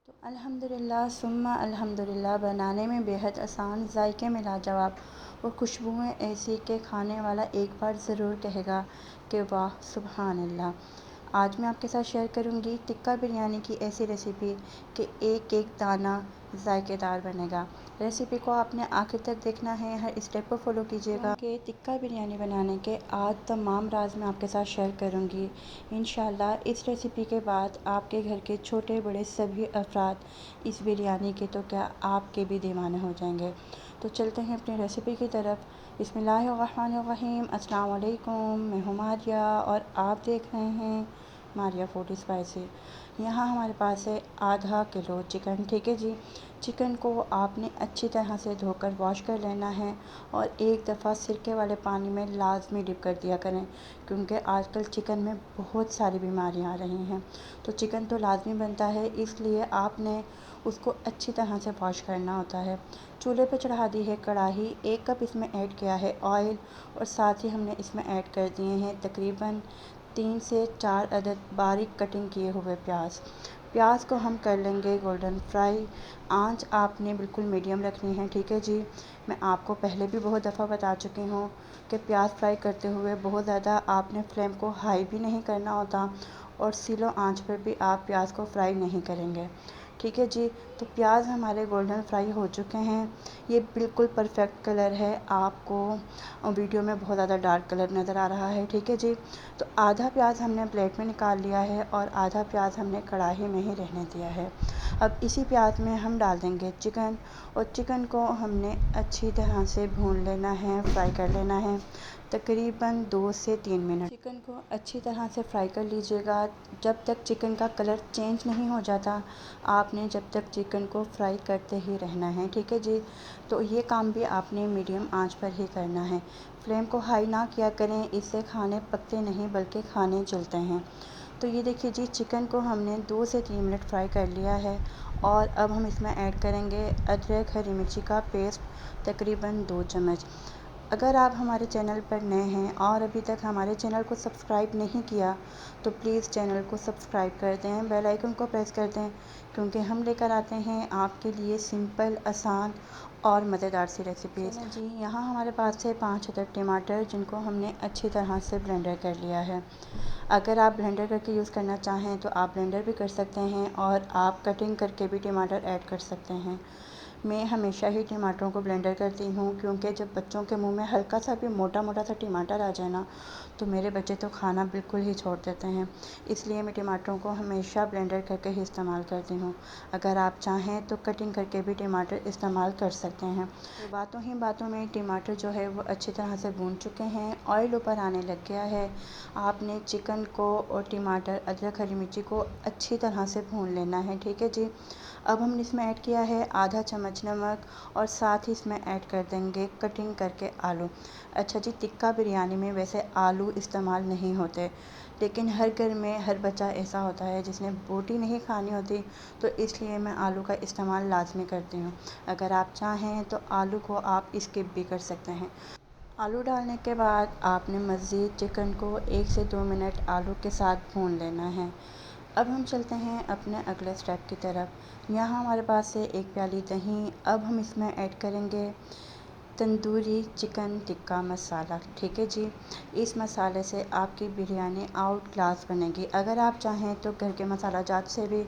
तो अल्हम्दुलिल्लाह सुम्मा अल्हम्दुलिल्लाह बनाने में बेहद आसान, जायके में लाजवाब और खुशबुएँ ऐसी कि खाने वाला एक बार ज़रूर कहेगा कि वाह सुबहान अल्लाह। आज मैं आपके साथ शेयर करूंगी टिक्का बिरयानी की ऐसी रेसिपी कि एक एक दाना जायकेदार बनेगा। रेसिपी को आपने आखिर तक देखना है, हर स्टेप को फॉलो कीजिएगा कि टिक्का बिरयानी बनाने के आज तमाम राज मैं आपके साथ शेयर करूंगी। इंशाल्लाह इस रेसिपी के बाद आपके घर के छोटे बड़े सभी अफराद इस बिरयानी के तो क्या आपके भी दीवाने हो जाएंगे। तो चलते हैं अपनी रेसिपी की तरफ। बिस्मिल्लाहिर्रहमानिर्रहीम। अस्सलाम वालेकुम, मैं हूँ मारिया और आप देख रहे हैं मारिया फूड स्पाइसी। यहाँ हमारे पास है आधा किलो चिकन। ठीक है जी। चिकन को आपने अच्छी तरह से धोकर वॉश कर लेना है और एक दफ़ा सिरके वाले पानी में लाजमी डिप कर दिया करें, क्योंकि आजकल चिकन में बहुत सारी बीमारियाँ आ रही हैं। तो चिकन तो लाजमी बनता है, इसलिए आपने उसको अच्छी तरह से वॉश करना होता है। चूल्हे पर चढ़ा दी है कढ़ाई, 1 कप इसमें ऐड किया है ऑयल और साथ ही हमने इसमें ऐड कर दिए हैं तकरीबन 3 से 4 अदद बारीक कटिंग किए हुए प्याज। प्याज को हम कर लेंगे गोल्डन फ्राई। आंच आपने बिल्कुल मीडियम रखनी है। ठीक है जी। मैं आपको पहले भी बहुत दफ़ा बता चुकी हूँ कि प्याज फ्राई करते हुए बहुत ज़्यादा आपने फ्लेम को हाई भी नहीं करना होता और स्लो आंच पर भी आप प्याज को फ्राई नहीं करेंगे। ठीक है जी। तो प्याज हमारे गोल्डन फ्राई हो चुके हैं। ये बिल्कुल परफेक्ट कलर है। आपको वीडियो में बहुत ज़्यादा डार्क कलर नज़र आ रहा है। ठीक है जी। तो आधा प्याज हमने प्लेट में निकाल लिया है और आधा प्याज हमने कढ़ाई में ही रहने दिया है। अब इसी प्याज में हम डाल देंगे चिकन और चिकन को हमने अच्छी तरह से भून लेना है, फ्राई कर लेना है तकरीबन 2 से 3 मिनट। चिकन को अच्छी तरह से फ्राई कर लीजिएगा। जब तक चिकन का कलर चेंज नहीं हो जाता आपने जब तक चिकन को फ्राई करते ही रहना है। ठीक है जी। तो ये काम भी आपने मीडियम आंच पर ही करना है। फ्लेम को हाई ना किया करें, इससे खाने पकते नहीं बल्कि खाने जलते हैं। तो ये देखिए जी, चिकन को हमने 2 से 3 मिनट फ्राई कर लिया है और अब हम इसमें ऐड करेंगे अदरक हरी मिर्ची का पेस्ट तकरीबन 2 चम्मच। अगर आप हमारे चैनल पर नए हैं और अभी तक हमारे चैनल को सब्सक्राइब नहीं किया तो प्लीज़ चैनल को सब्सक्राइब कर दें, बेल आइकन को प्रेस कर दें, क्योंकि हम लेकर आते हैं आपके लिए सिंपल, आसान और मज़ेदार सी रेसिपीज़। जी, यहाँ हमारे पास है 5 अदद टमाटर, जिनको हमने अच्छी तरह से ब्लेंडर कर लिया है। अगर आप ब्लेंडर करके यूज़ करना चाहें तो आप ब्लेंडर भी कर सकते हैं और आप कटिंग करके भी टमाटर ऐड कर सकते हैं। मैं हमेशा ही टमाटरों को ब्लेंडर करती हूँ, क्योंकि जब बच्चों के मुंह में हल्का सा भी मोटा मोटा सा टमाटर आ जाए ना तो मेरे बच्चे तो खाना बिल्कुल ही छोड़ देते हैं। इसलिए मैं टमाटरों को हमेशा ब्लेंडर करके ही इस्तेमाल करती हूँ। अगर आप चाहें तो कटिंग करके भी टमाटर इस्तेमाल कर सकते हैं। तो बातों ही बातों में टमाटर जो है वो अच्छी तरह से भून चुके हैं, ऑयल ऊपर आने लग गया है। आपने चिकन को और टमाटर, अदरक, हरी मिर्ची को अच्छी तरह से भून लेना है। ठीक है जी। अब हमने इसमें ऐड किया है आधा चम्मच नमक और साथ ही इसमें ऐड कर देंगे कटिंग करके आलू। अच्छा जी, टिक्का बिरयानी में वैसे आलू इस्तेमाल नहीं होते, लेकिन हर घर में हर बच्चा ऐसा होता है जिसने बोटी नहीं खानी होती, तो इसलिए मैं आलू का इस्तेमाल लाजमी करती हूँ। अगर आप चाहें तो आलू को आप स्किप भी कर सकते हैं। आलू डालने के बाद आपने मज़ीद चिकन को 1 से 2 मिनट आलू के साथ भून लेना है। अब हम चलते हैं अपने अगले स्टेप की तरफ। यहाँ हमारे पास है 1 प्याली दही। अब हम इसमें ऐड करेंगे तंदूरी चिकन टिक्का मसाला। ठीक है जी। इस मसाले से आपकी बिरयानी आउट क्लास बनेगी। अगर आप चाहें तो घर के मसाला जात से भी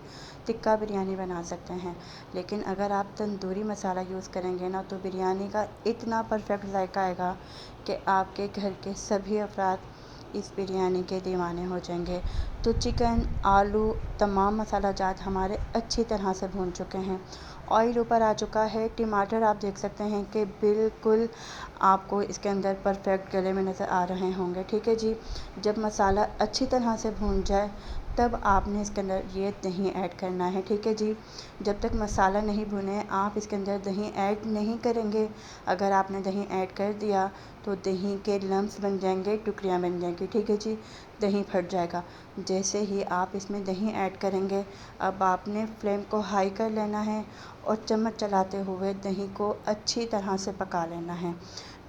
टिक्का बिरयानी बना सकते हैं, लेकिन अगर आप तंदूरी मसाला यूज़ करेंगे ना तो बिरयानी का इतना परफेक्ट जायका आएगा कि आपके घर के सभी अफराद इस बिरयानी के दीवाने हो जाएंगे। तो चिकन, आलू, तमाम मसाला जात हमारे अच्छी तरह से भून चुके हैं। ऑयल ऊपर आ चुका है। टमाटर आप देख सकते हैं कि बिल्कुल आपको इसके अंदर परफेक्ट गले में नज़र आ रहे होंगे। ठीक है जी। जब मसाला अच्छी तरह से भून जाए तब आपने इसके अंदर ये दही ऐड करना है। ठीक है जी। जब तक मसाला नहीं भुने आप इसके अंदर दही ऐड नहीं करेंगे। अगर आपने दही ऐड कर दिया तो दही के लम्स बन जाएंगे, टुकड़ियाँ बन जाएंगी। ठीक है जी। दही फट जाएगा। जैसे ही आप इसमें दही ऐड करेंगे, अब आपने फ्लेम को हाई कर लेना है और चम्मच चलाते हुए दही को अच्छी तरह से पका लेना है।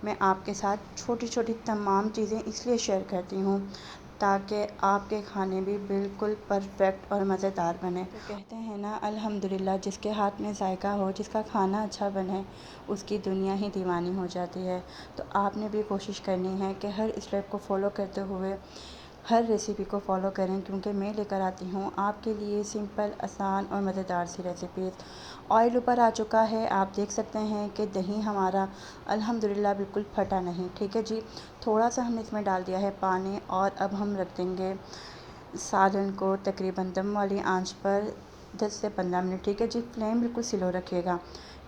मैं आपके साथ छोटी छोटी तमाम चीज़ें इसलिए शेयर करती हूँ ताकि आपके खाने भी बिल्कुल परफेक्ट और मज़ेदार बने। तो कहते हैं ना, अल्हम्दुलिल्लाह, जिसके हाथ में जायका हो, जिसका खाना अच्छा बने, उसकी दुनिया ही दीवानी हो जाती है। तो आपने भी कोशिश करनी है कि हर स्टेप को फॉलो करते हुए हर रेसिपी को फॉलो करें, क्योंकि मैं लेकर आती हूँ आपके लिए सिंपल, आसान और मज़ेदार सी रेसिपीज़। ऑयल ऊपर आ चुका है, आप देख सकते हैं कि दही हमारा अल्हम्दुलिल्लाह बिल्कुल फटा नहीं। ठीक है जी, थोड़ा सा हमने इसमें डाल दिया है पानी, और अब हम रख देंगे सालन को तकरीबन दम वाली आंच पर 10 से 15 मिनट। ठीक है जी, फ्लेम बिल्कुल स्लो रखिएगा।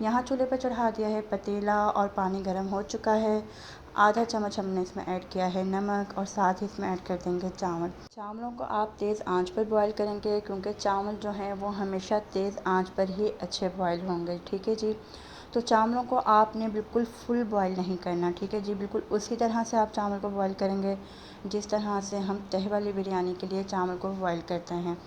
यहाँ चूल्हे पर चढ़ा दिया है पतीला और पानी गर्म हो चुका है। आधा चम्मच हमने इसमें ऐड किया है नमक, और साथ ही इसमें ऐड कर देंगे चावल। चावलों को आप तेज़ आंच पर बॉईल करेंगे, क्योंकि चावल जो हैं वो हमेशा तेज़ आंच पर ही अच्छे बॉईल होंगे। ठीक है जी, तो चावलों को आपने बिल्कुल फुल बॉईल नहीं करना। ठीक है जी, बिल्कुल उसी तरह से आप चावल को बॉईल करेंगे जिस तरह से हम तह वाली बिरयानी के लिए चावल को बॉईल करते हैं।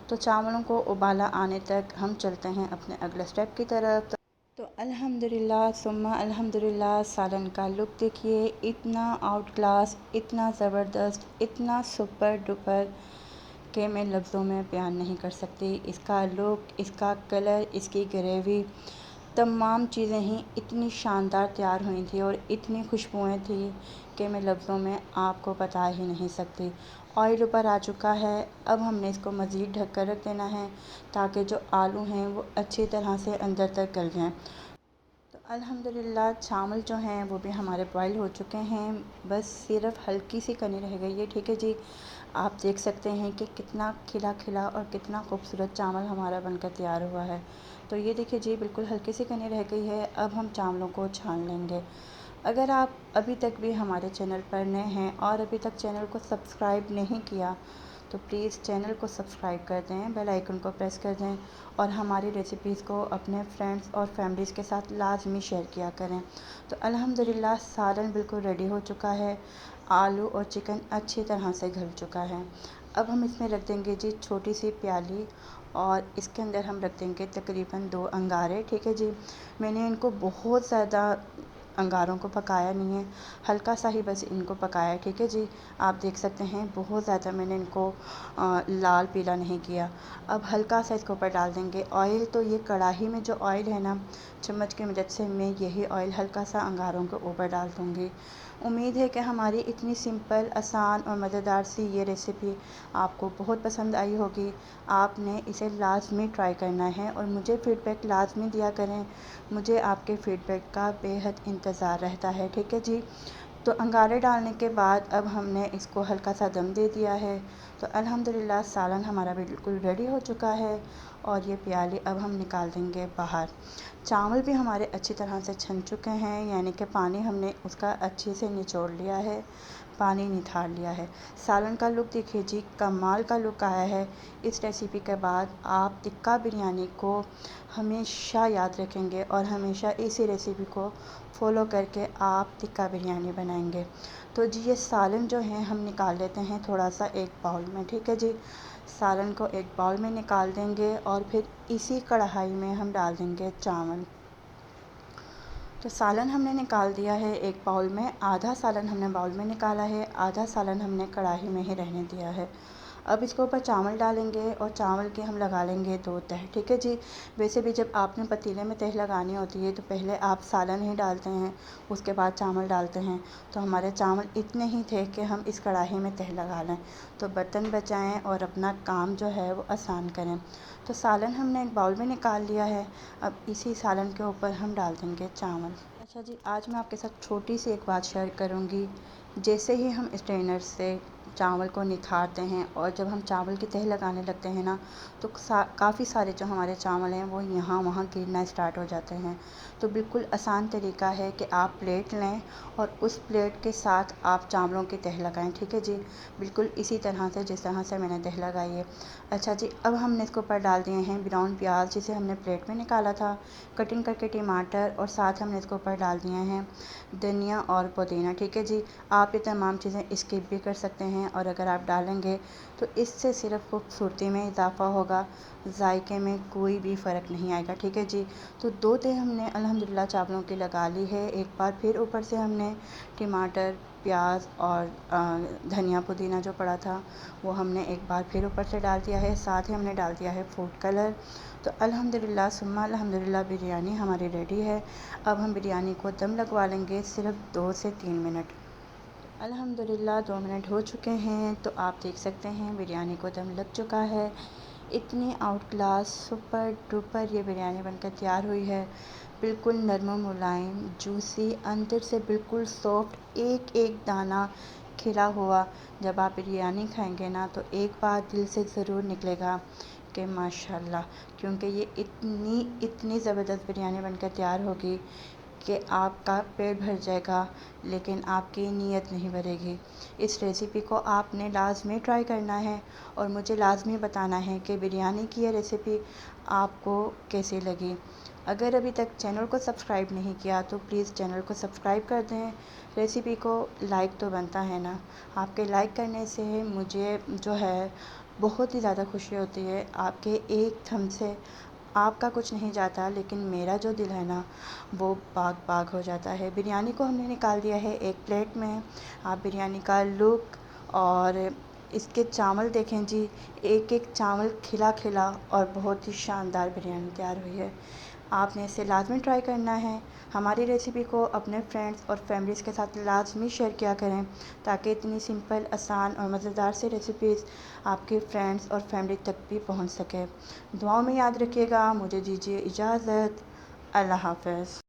तो चावलों को उबाला आने तक हम चलते हैं अपने अगले स्टेप की तरफ। तो अल्हम्दुलिल्लाह सुम्मा अल्हम्दुलिल्लाह, सालन का लुक देखिए, इतना आउट क्लास, इतना ज़बरदस्त, इतना सुपर डुपर कि मैं लफ्ज़ों में बयान नहीं कर सकती। इसका लुक, इसका कलर, इसकी ग्रेवी, तमाम चीज़ें ही इतनी शानदार तैयार हुई थी और इतनी खुशबुएँ थी कि मैं लफ्ज़ों में आपको बता ही नहीं सकती। ऑयल ऊपर आ चुका है, अब हमने इसको मज़ीद ढक कर रख देना है ताकि जो आलू हैं वो अच्छी तरह से अंदर तक गल जाएँ। तो अल्हम्दुलिल्लाह चावल जो हैं वो भी हमारे बॉईल हो चुके हैं, बस सिर्फ हल्की सी कनी रह गई है। ठीक है जी, आप देख सकते हैं कि कितना खिला खिला और कितना खूबसूरत चावल हमारा बनकर तैयार हुआ है। तो ये देखिए जी, बिल्कुल हल्की सी कनी रह गई है। अब हम चावलों को छान लेंगे। अगर आप अभी तक भी हमारे चैनल पर नए हैं और अभी तक चैनल को सब्सक्राइब नहीं किया, तो प्लीज़ चैनल को सब्सक्राइब कर दें, बेल आइकन को प्रेस कर दें, और हमारी रेसिपीज़ को अपने फ्रेंड्स और फैमिलीज़ के साथ लाजमी शेयर किया करें। तो अल्हम्दुलिल्लाह सालन बिल्कुल रेडी हो चुका है, आलू और चिकन अच्छी तरह से घुल चुका है। अब हम इसमें रख देंगे जी छोटी सी प्याली, और इसके अंदर हम रख देंगे तकरीबन 2 अंगारे। ठीक है जी, मैंने इनको बहुत ज़्यादा अंगारों को पकाया नहीं है, हल्का सा ही बस इनको पकाया है। ठीक है जी, आप देख सकते हैं बहुत ज़्यादा मैंने इनको लाल पीला नहीं किया। अब हल्का सा इसके ऊपर डाल देंगे ऑयल। तो ये कढ़ाई में जो ऑयल है ना, चम्मच की मदद से मैं यही ऑयल हल्का सा अंगारों के ऊपर डाल दूँगी। उम्मीद है कि हमारी इतनी सिंपल, आसान और मज़ेदार सी ये रेसिपी आपको बहुत पसंद आई होगी। आपने इसे लाज़मी ट्राई करना है और मुझे फ़ीडबैक लाज़मी दिया करें। मुझे आपके फ़ीडबैक का बेहद इंतज़ार रहता है। ठीक है जी, तो अंगारे डालने के बाद अब हमने इसको हल्का सा दम दे दिया है। तो अल्हम्दुलिल्लाह सालन हमारा बिल्कुल रेडी हो चुका है, और ये प्याली अब हम निकाल देंगे बाहर। चावल भी हमारे अच्छी तरह से छन चुके हैं, यानी कि पानी हमने उसका अच्छे से निचोड़ लिया है, पानी निथार लिया है। सालन का लुक देखिए जी, कमाल का लुक आया है। इस रेसिपी के बाद आप टिक्का बिरयानी को हमेशा याद रखेंगे और हमेशा इसी रेसिपी को फॉलो करके आप टिक्का बिरयानी बनाएंगे। तो जी ये सालन जो है हम निकाल लेते हैं थोड़ा सा एक बाउल में। ठीक है जी, सालन को एक बाउल में निकाल देंगे और फिर इसी कढ़ाई में हम डाल देंगे चावल। तो सालन हमने निकाल दिया है एक बाउल में, आधा सालन हमने बाउल में निकाला है, आधा सालन हमने कढ़ाई में ही रहने दिया है। अब इसके ऊपर चावल डालेंगे और चावल के हम लगा लेंगे 2 तह। ठीक है जी, वैसे भी जब आपने पतीले में तह लगानी होती है तो पहले आप सालन ही डालते हैं, उसके बाद चावल डालते हैं। तो हमारे चावल इतने ही थे कि हम इस कढ़ाई में तह लगा लें, तो बर्तन बचाएं और अपना काम जो है वो आसान करें। तो सालन हमने एक बाउल में निकाल लिया है, अब इसी सालन के ऊपर हम डाल देंगे चावल। अच्छा जी, आज मैं आपके साथ छोटी सी एक बात शेयर करूँगी। जैसे ही हम स्ट्रेनर से चावल को निखारते हैं और जब हम चावल की तह लगाने लगते हैं ना, तो काफ़ी सारे जो हमारे चावल हैं वो यहाँ वहाँ गिरना स्टार्ट हो जाते हैं। तो बिल्कुल आसान तरीका है कि आप प्लेट लें और उस प्लेट के साथ आप चावलों की तह लगाएं। ठीक है जी, बिल्कुल इसी तरह से जिस तरह से मैंने तह लगाई है। अच्छा जी, अब हमने इसके ऊपर डाल दिए हैं ब्राउन प्याज जिसे हमने प्लेट में निकाला था, कटिंग करके टमाटर, और साथ हमने इसके ऊपर डाल दिए हैं धनिया और पुदीना। ठीक है जी, आप ये तमाम चीज़ें स्किप भी कर सकते हैं, और अगर आप डालेंगे तो इससे सिर्फ खूबसूरती में इजाफ़ा होगा, जायके में कोई भी फ़र्क नहीं आएगा। ठीक है जी, तो 2 तह हमने अल्हम्दुलिल्लाह चावलों की लगा ली है। एक बार फिर ऊपर से हमने टमाटर, प्याज और धनिया पुदीना जो पड़ा था वो हमने एक बार फिर ऊपर से डाल दिया है। साथ ही हमने डाल दिया है फूड कलर। तो अल्हम्दुलिल्लाह सुम्मा अल्हम्दुलिल्लाह बिरयानी हमारी रेडी है। अब हम बिरयानी को दम लगवा लेंगे सिर्फ 2 से 3 मिनट। अल्हम्दुलिल्लाह 2 मिनट हो चुके हैं, तो आप देख सकते हैं बिरयानी को दम लग चुका है। इतनी आउट क्लास सुपर डुपर ये बिरयानी बनकर तैयार हुई है। बिल्कुल नरम मुलायम जूसी, अंदर से बिल्कुल सॉफ्ट, एक एक दाना खिला हुआ। जब आप बिरयानी खाएंगे ना तो एक बार दिल से ज़रूर निकलेगा कि माशाल्लाह, क्योंकि ये इतनी ज़बरदस्त बिरयानी बनकर तैयार होगी कि आपका पेट भर जाएगा, लेकिन आपकी नीयत नहीं भरेगी। इस रेसिपी को आपने लाज़मी ट्राई करना है और मुझे लाज़मी बताना है कि बिरयानी की ये रेसिपी आपको कैसी लगी। अगर अभी तक चैनल को सब्सक्राइब नहीं किया तो प्लीज़ चैनल को सब्सक्राइब कर दें। रेसिपी को लाइक तो बनता है ना, आपके लाइक करने से मुझे जो है बहुत ही ज़्यादा खुशी होती है। आपके एक थंब से आपका कुछ नहीं जाता, लेकिन मेरा जो दिल है ना वो बाग बाग हो जाता है। बिरयानी को हमने निकाल दिया है एक प्लेट में। आप बिरयानी का लुक और इसके चावल देखें जी, एक एक चावल खिला खिला और बहुत ही शानदार बिरयानी तैयार हुई है। आपने इसे लाज़मी ट्राई करना है। हमारी रेसिपी को अपने फ्रेंड्स और फैमिलीज़ के साथ लाज़मी शेयर किया करें, ताकि इतनी सिंपल, आसान और मज़ेदार सी रेसिपीज़ आपके फ्रेंड्स और फैमिली तक भी पहुंच सके। दुआओं में याद रखिएगा। मुझे दीजिए इजाज़त। अल्लाह हाफ़िज़।